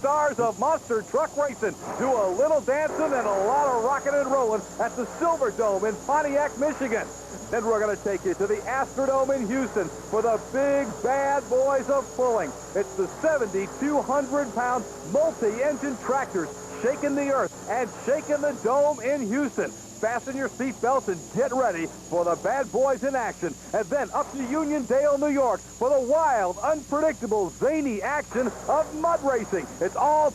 superstars of monster truck racing do a little dancing and a lot of rocking and rolling at the Silverdome in Pontiac, Michigan. Then we're going to take you to the Astrodome in Houston for the big bad boys of pulling. It's the 7,200-pound multi-engine tractors shaking the earth and shaking the dome in Houston. Fasten your seatbelts and get ready for the bad boys in action. And then up to Uniondale, New York for the wild, unpredictable, zany action of mud racing. It's all...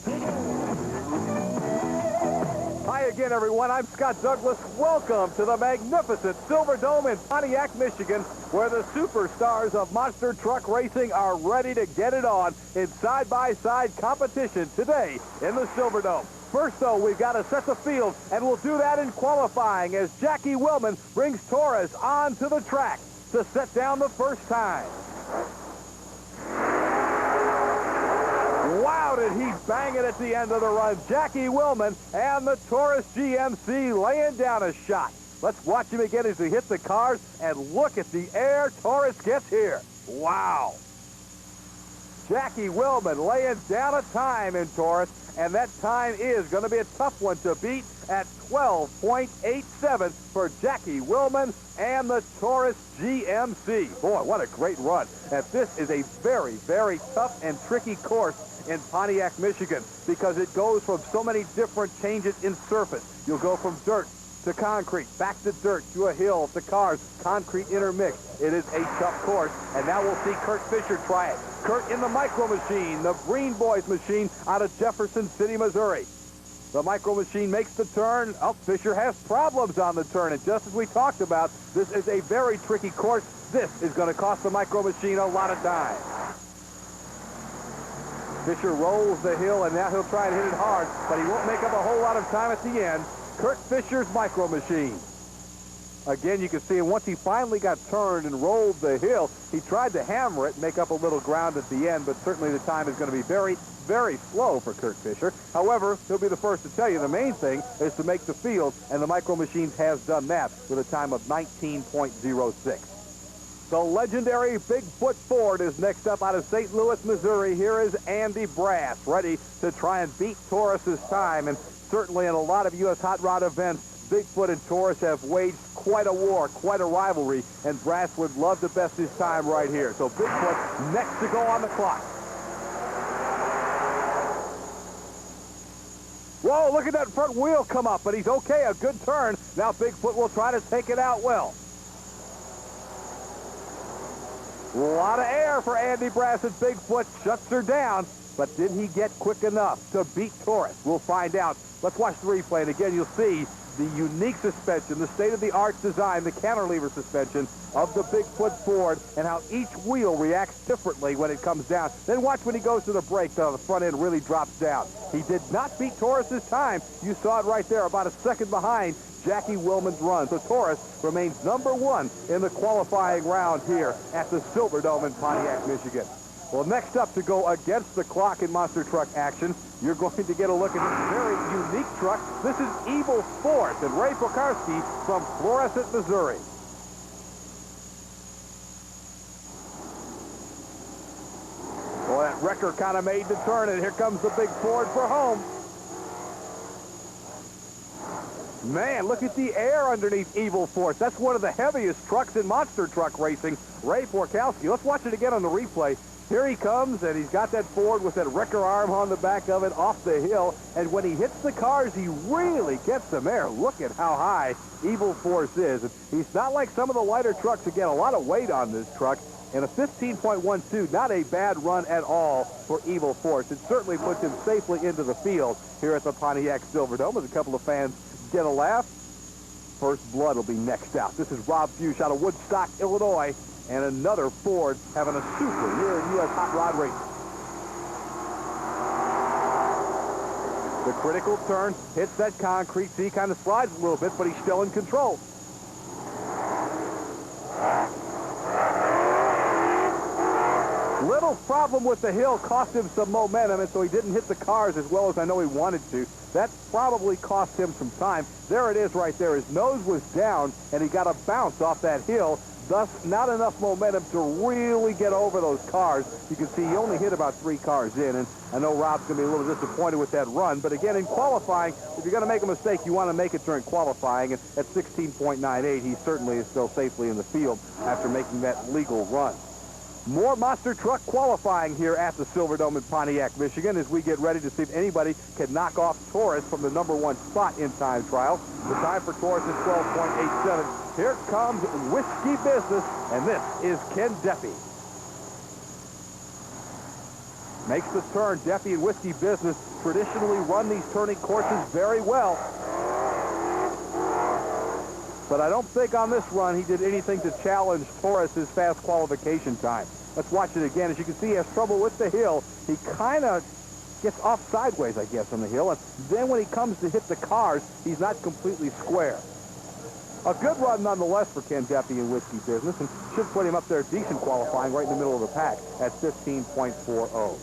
Hi again, everyone. I'm Scott Douglas. Welcome to the magnificent Silverdome in Pontiac, Michigan, where the superstars of monster truck racing are ready to get it on in side-by-side competition today in the Silverdome. First, though, we've got to set the field, and we'll do that in qualifying as Jackie Willman brings Taurus onto the track to set down the first time. Wow, did he bang it at the end of the run. Jackie Willman and the Taurus GMC laying down a shot. Let's watch him again as he hits the cars, and look at the air Taurus gets here. Wow. Jackie Willman laying down a time in Taurus, and that time is going to be a tough one to beat at 12.87 for Jackie Willman and the Taurus GMC. Boy, what a great run. And this is a very, very tough and tricky course in Pontiac, Michigan, because it goes from so many different changes in surface. You'll go from dirt to concrete, back to dirt, to a hill, to cars, concrete intermixed. It is a tough course, and now we'll see Kurt Fisher try it. Kurt in the Micro Machine, the Green Boys machine out of Jefferson City, Missouri. The Micro Machine makes the turn. Oh, Fisher has problems on the turn, and just as we talked about, this is a very tricky course. This is going to cost the Micro Machine a lot of time. Fisher rolls the hill, and now he'll try and hit it hard, but he won't make up a whole lot of time at the end. Kurt Fisher's Micro Machine. Again, you can see once he finally got turned and rolled the hill, he tried to hammer it and make up a little ground at the end, but certainly the time is going to be very, very slow for Kurt Fisher. However, he'll be the first to tell you the main thing is to make the field, and the Micro Machines has done that with a time of 19.06. The legendary Bigfoot Ford is next up out of St. Louis, Missouri. Here is Andy Brass, ready to try and beat Taurus's time, and certainly in a lot of U.S. hot rod events, Bigfoot and Taurus have waged quite a war, quite a rivalry, and Brass would love to best his time right here. So Bigfoot next to go on the clock. Whoa, look at that front wheel come up, but he's okay, a good turn. Now Bigfoot will try to take it out well. A lot of air for Andy Brass as Bigfoot shuts her down, but did he get quick enough to beat Taurus? We'll find out. Let's watch the replay, and again, you'll see the unique suspension, the state-of-the-art design, the cantilever suspension of the Bigfoot Ford, and how each wheel reacts differently when it comes down. Then watch when he goes to the brake, the front end really drops down. He did not beat Taurus's time. You saw it right there, about a second behind Jackie Willman's run. So Taurus remains #1 in the qualifying round here at the Silverdome in Pontiac, Michigan. Well, next up to go against the clock in monster truck action, you're going to get a look at this very unique truck. This is Evil Force and Ray Pokarski from Florissant, Missouri. Well, that wrecker kind of made the turn, and here comes the big Ford for home. Man, look at the air underneath Evil Force. That's one of the heaviest trucks in monster truck racing, Ray Pokarski. Let's watch it again on the replay. Here he comes, and he's got that Ford with that wrecker arm on the back of it off the hill. And when he hits the cars, he really gets some air. Look at how high Evil Force is. And he's not like some of the lighter trucks. Again, a lot of weight on this truck. And a 15.12, not a bad run at all for Evil Force. It certainly puts him safely into the field here at the Pontiac Silverdome as a couple of fans get a laugh. First blood will be next out. This is Rob Fuchs out of Woodstock, Illinois. And another Ford having a super year in U.S. hot rod racing. The critical turn hits that concrete. See, he kind of slides a little bit, but he's still in control. Little problem with the hill cost him some momentum, and so he didn't hit the cars as well as I know he wanted to. That probably cost him some time. There it is right there. His nose was down, and he got a bounce off that hill. thus not enough momentum to really get over those cars. You can see he only hit about 3 cars in, and I know Rob's going to be a little disappointed with that run. But again, in qualifying, if you're going to make a mistake, you want to make it during qualifying. And at 16.98, he certainly is still safely in the field after making that legal run. More monster truck qualifying here at the Silverdome in Pontiac, Michigan, as we get ready to see if anybody can knock off Taurus from the #1 spot in time trial. The time for Taurus is 12.87. Here comes Whiskey Business, and this is Ken Deppy. Makes the turn. Deppy and Whiskey Business traditionally run these turning courses very well. But I don't think on this run he did anything to challenge Taurus's fast qualification time. Let's watch it again. As you can see, he has trouble with the hill. He kind of gets off sideways, I guess, on the hill. And then when he comes to hit the cars, he's not completely square. A good run nonetheless for Ken Deppy and Whiskey Business, and should put him up there decent qualifying right in the middle of the pack at 15.40.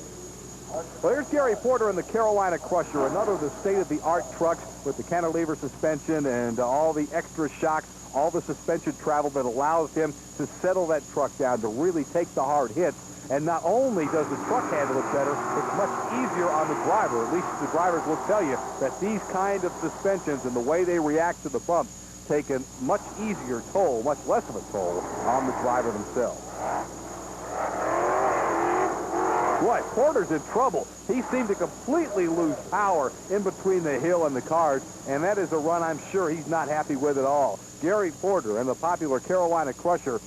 Well, here's Gary Porter in the Carolina Crusher, another of the state-of-the-art trucks with the cantilever suspension and all the extra shocks, all the suspension travel that allows him to settle that truck down, to really take the hard hits. And not only does the truck handle it better, it's much easier on the driver. At least the drivers will tell you that these kind of suspensions and the way they react to the bumps take a much easier toll, much less of a toll on the driver themselves. Boy, Porter's in trouble. He seemed to completely lose power in between the hill and the cars, and that is a run I'm sure he's not happy with at all. Gary Porter and the popular Carolina Crusher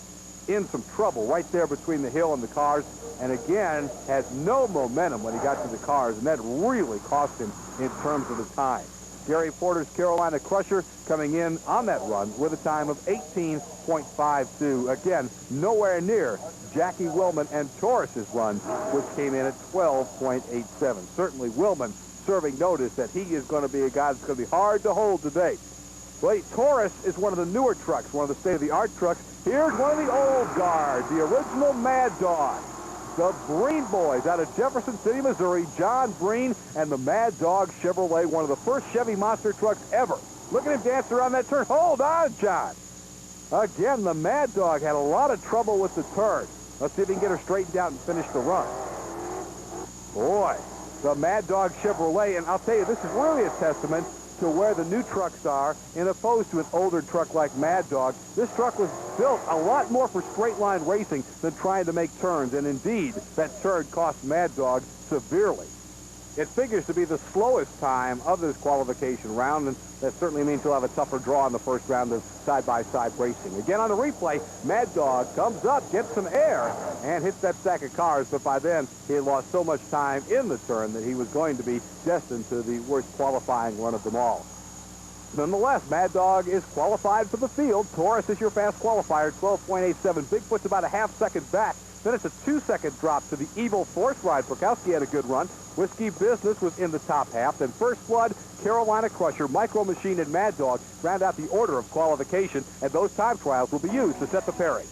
in some trouble right there between the hill and the cars, and again had no momentum when he got to the cars, and that really cost him in terms of the time. Gary Porter's Carolina Crusher coming in on that run with a time of 18.52. Again, nowhere near Jackie Willman and Taurus's run, which came in at 12.87. Certainly Willman serving notice that he is going to be a guy that's going to be hard to hold today. Well, Taurus is one of the newer trucks, one of the state-of-the-art trucks. Here's one of the old guard, the original Mad Dog. The Breen boys out of Jefferson City, Missouri, John Breen and the Mad Dog Chevrolet, one of the first Chevy monster trucks ever. Look at him dance around that turn. Hold on, John. Again, the Mad Dog had a lot of trouble with the turn. Let's see if he can get her straightened out and finish the run. Boy, the Mad Dog Chevrolet, and I'll tell you, this is really a testament to where the new trucks are, in opposed to an older truck like Mad Dog. This truck was built a lot more for straight line racing than trying to make turns, and indeed, that turn cost Mad Dog severely. It figures to be the slowest time of this qualification round, and that certainly means he'll have a tougher draw in the first round of side-by-side racing. Again, on the replay, Mad Dog comes up, gets some air, and hits that stack of cars, but by then, he had lost so much time in the turn that he was going to be destined to the worst qualifying run of them all. Nonetheless, Mad Dog is qualified for the field. Taurus is your fast qualifier, 12.87. Bigfoot's about a half-second back. Then it's a 2-second drop to the Evil Force ride. Prokowski had a good run. Whiskey Business was in the top half. Then First Blood, Carolina Crusher, Micro Machine, and Mad Dog round out the order of qualification, and those time trials will be used to set the pairing.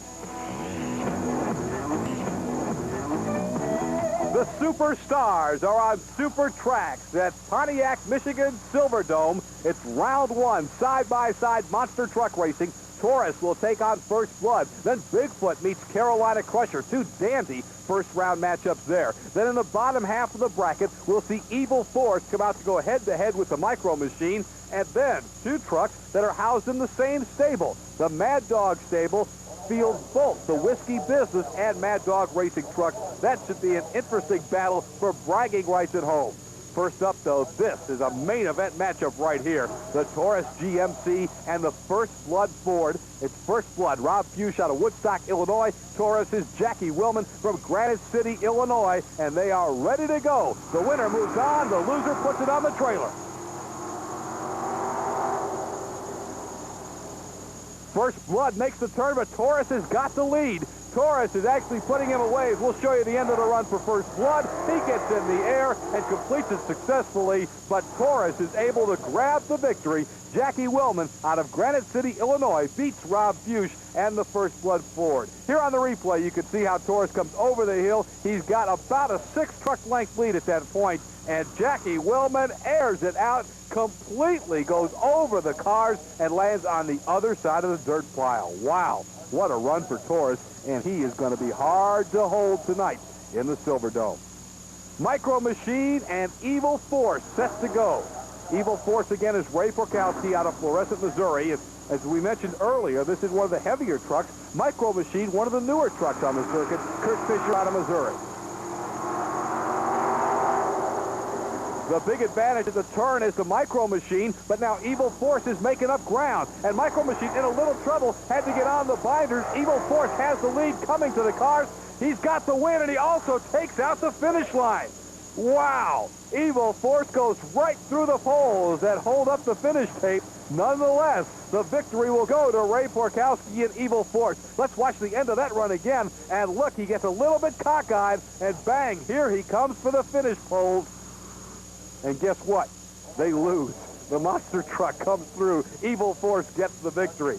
The Superstars are on Super Trax at Pontiac, Michigan Silverdome. It's round one, side-by-side monster truck racing. Taurus will take on First Blood. Then Bigfoot meets Carolina Crusher. Two dandy first-round matchups there. Then in the bottom half of the bracket, we'll see Evil Force come out to go head-to-head with the Micro Machine. And then two trucks that are housed in the same stable. The Mad Dog stable fields both the Whiskey Business and Mad Dog racing trucks. That should be an interesting battle for bragging rights at home. First up, though, this is a main event matchup right here. The Taurus GMC and the First Blood Ford. It's First Blood, Rob Fuchs out of Woodstock, Illinois. Taurus is Jackie Willman from Granite City, Illinois, and they are ready to go. The winner moves on. The loser puts it on the trailer. First Blood makes the turn, but Taurus has got the lead. Taurus is actually putting him away. We'll show you the end of the run for First Blood. He gets in the air and completes it successfully, but Taurus is able to grab the victory. Jackie Willman out of Granite City, Illinois, beats Rob Fuchs and the First Blood Ford. Here on the replay, you can see how Taurus comes over the hill. He's got about a 6-truck length lead at that point, and Jackie Willman airs it out, completely goes over the cars and lands on the other side of the dirt pile. Wow. What a run for Taurus, and he is going to be hard to hold tonight in the Silverdome. Micro Machine and Evil Force set to go. Evil Force again is Ray Porkowski out of Florissant, Missouri. As we mentioned earlier, this is one of the heavier trucks. Micro Machine, one of the newer trucks on the circuit. Kurt Fisher out of Missouri. The big advantage of the turn is the Micro Machine, but now Evil Force is making up ground. And Micro Machine in a little trouble, had to get on the binders. Evil Force has the lead coming to the cars. He's got the win, and he also takes out the finish line. Wow! Evil Force goes right through the poles that hold up the finish tape. Nonetheless, the victory will go to Ray Porkowski and Evil Force. Let's watch the end of that run again. And look, he gets a little bit cockeyed, and bang, here he comes for the finish poles. And guess what? They lose. The monster truck comes through. Evil Force gets the victory.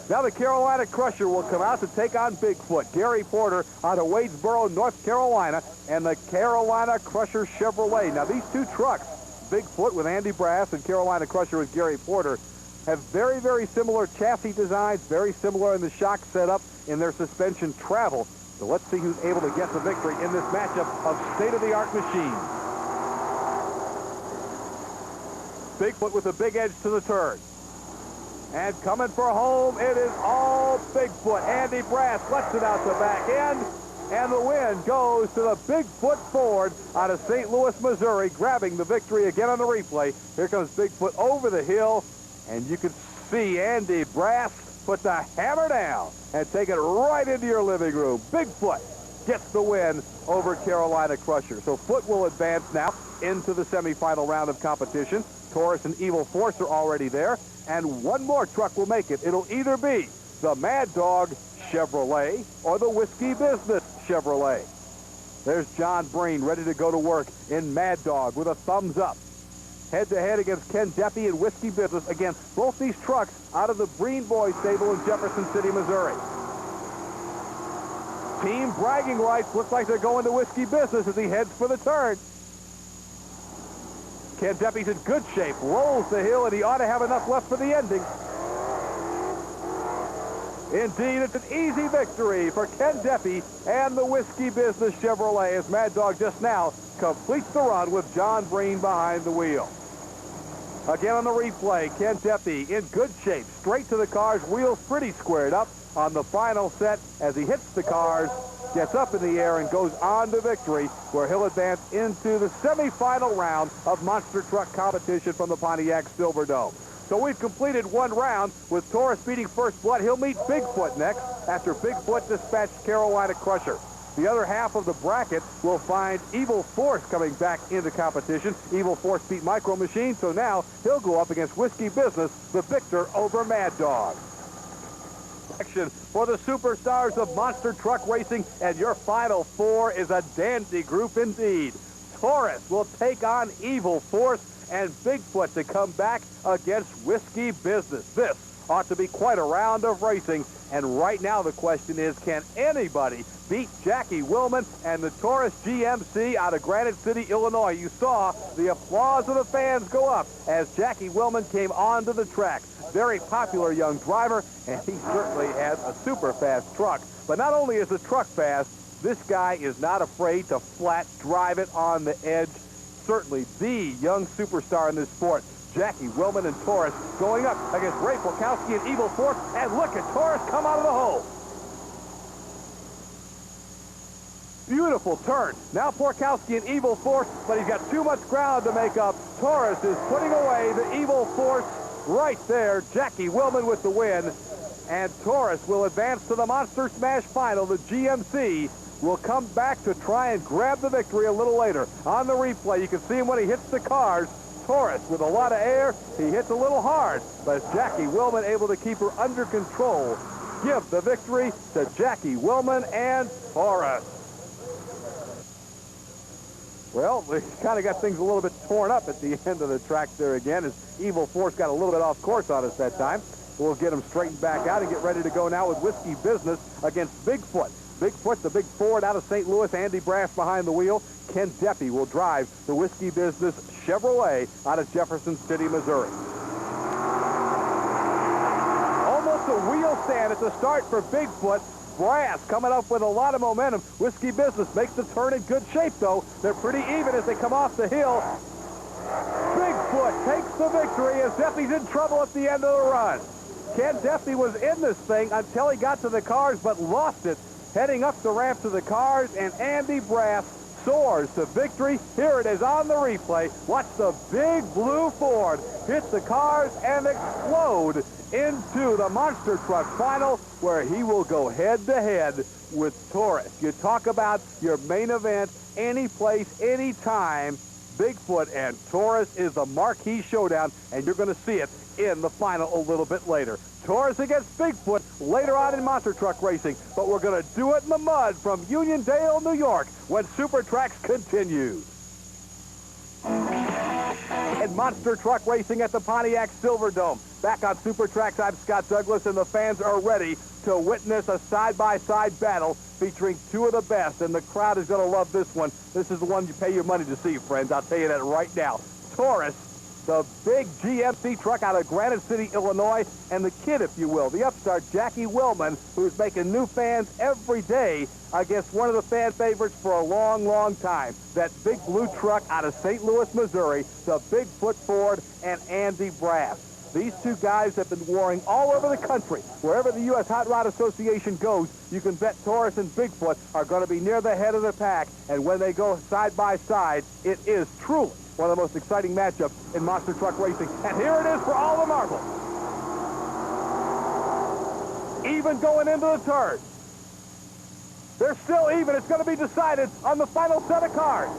Now the Carolina Crusher will come out to take on Bigfoot. Gary Porter out of Wadesboro, North Carolina, and the Carolina Crusher Chevrolet. Now these two trucks, Bigfoot with Andy Brass and Carolina Crusher with Gary Porter, have very, very similar chassis designs, very similar in the shock setup, in their suspension travel. So let's see who's able to get the victory in this matchup of state-of-the-art machines. Bigfoot with a big edge to the turn. And coming for home, it is all Bigfoot. Andy Brass lets it out the back end, and the win goes to the Bigfoot Ford out of St. Louis, Missouri, grabbing the victory again on the replay. Here comes Bigfoot over the hill, and you can see Andy Brass put the hammer down and take it right into your living room. Bigfoot gets the win over Carolina Crusher. So Foot will advance now into the semifinal round of competition. Taurus and Evil Force are already there, and one more truck will make it. It'll either be the Mad Dog Chevrolet or the Whiskey Business Chevrolet. There's John Breen ready to go to work in Mad Dog with a thumbs up. Head-to-head against Ken Deppy in Whiskey Business. Again, both these trucks out of the Breen Boys stable in Jefferson City, Missouri. Team bragging rights look like they're going to Whiskey Business as he heads for the turn. Ken Deppy's in good shape, rolls the hill, and he ought to have enough left for the ending. Indeed, it's an easy victory for Ken Deppy and the Whiskey Business Chevrolet as Mad Dog just now completes the run with John Breen behind the wheel. Again on the replay, Ken Deppy in good shape, straight to the cars, wheels pretty squared up on the final set as he hits the cars, gets up in the air and goes on to victory, where he'll advance into the semifinal round of monster truck competition from the Pontiac Silverdome. So we've completed one round with Taurus beating First Blood. He'll meet Bigfoot next after Bigfoot dispatched Carolina Crusher. The other half of the bracket will find Evil Force coming back into competition. Evil Force beat Micro Machine, so now he'll go up against Whiskey Business, the victor over Mad Dog. Action for the superstars of monster truck racing, and your final four is a dandy group indeed. Taurus will take on Evil Force, and Bigfoot to come back against Whiskey Business. This ought to be quite a round of racing, and right now the question is, can anybody beat Jackie Willman and the Taurus GMC out of Granite City, Illinois? You saw the applause of the fans go up as Jackie Willman came onto the track. Very popular young driver, and he certainly has a super fast truck. But not only is the truck fast, this guy is not afraid to flat drive it on the edge. Certainly the young superstar in this sport. Jackie Willman and Taurus going up against Ray Porkowski and Evil Force, and look at Taurus come out of the hole. Beautiful turn. Now Porkowski and Evil Force, but he's got too much ground to make up. Taurus is putting away the Evil Force right there. Jackie Willman with the win, and Taurus will advance to the Monster Smash Final. The GMC will come back to try and grab the victory a little later. On the replay, you can see him when he hits the cars. Taurus with a lot of air. He hits a little hard, but Jackie Willman able to keep her under control. Give the victory to Jackie Willman and Taurus. Well, we kind of got things a little bit torn up at the end of the track there again, as Evil Force got a little bit off course on us that time. We'll get him straightened back out and get ready to go now with Whiskey Business against Bigfoot. Bigfoot, the big Ford out of St. Louis, Andy Brass behind the wheel. Ken Deppy will drive the Whiskey Business Chevrolet out of Jefferson City, Missouri. Almost a wheel stand man. It's a start for Bigfoot. Brass coming up with a lot of momentum. Risky Business makes the turn in good shape, though. They're pretty even as they come off the hill. Bigfoot takes the victory as Duffy's in trouble at the end of the run. Ken Duffy was in this thing until he got to the cars, but lost it heading up the ramp to the cars, and Andy Brass soars to victory. Here it is on the replay. Watch the big blue Ford hit the cars and explode into the monster truck final, where he will go head-to-head with Taurus. You talk about your main event, any place, any time. Bigfoot and Taurus is a marquee showdown, and you're going to see it in the final a little bit later. Taurus against Bigfoot later on in monster truck racing, but we're going to do it in the mud from Uniondale, New York, when Super Trax continues. And monster truck racing at the Pontiac Silverdome. Back on Super Trax, I'm Scott Douglas, and the fans are ready to witness a side-by-side battle featuring two of the best, and the crowd is going to love this one. This is the one you pay your money to see, friends. I'll tell you that right now. Taurus, the big GMC truck out of Granite City, Illinois, and the kid, if you will, the upstart Jackie Willman, who's making new fans every day against one of the fan favorites for a long, long time, that big blue truck out of St. Louis, Missouri, the Bigfoot Ford, and Andy Brass. These two guys have been warring all over the country. Wherever the U.S. Hot Rod Association goes, you can bet Taurus and Bigfoot are going to be near the head of the pack, and when they go side by side, it is truly one of the most exciting matchups in monster truck racing. And here it is for all the marbles. Even going into the turn. They're still even. It's going to be decided on the final set of cards.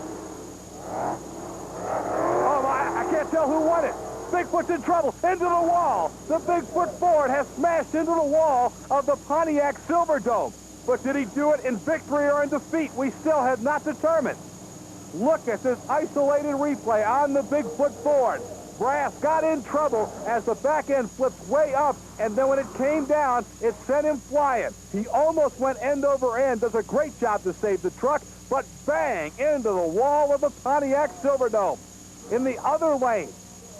Oh, my, I can't tell who won it. Bigfoot's in trouble. Into the wall. The Bigfoot Ford has smashed into the wall of the Pontiac Silverdome. But did he do it in victory or in defeat? We still have not determined. Look at this isolated replay on the Bigfoot Ford. Brass got in trouble as the back end flips way up, and then when it came down, it sent him flying. He almost went end over end, does a great job to save the truck, but bang, into the wall of the Pontiac Silverdome. In the other lane,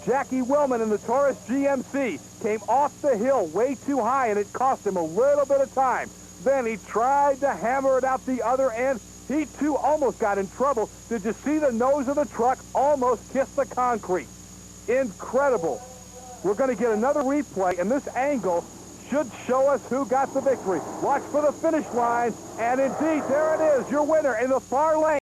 Jackie Willman in the Taurus GMC came off the hill way too high, and it cost him a little bit of time. Then he tried to hammer it out the other end. He, too, almost got in trouble. Did you see the nose of the truck almost kiss the concrete? Incredible. We're going to get another replay, and this angle should show us who got the victory. Watch for the finish line, and indeed, there it is, your winner in the far lane.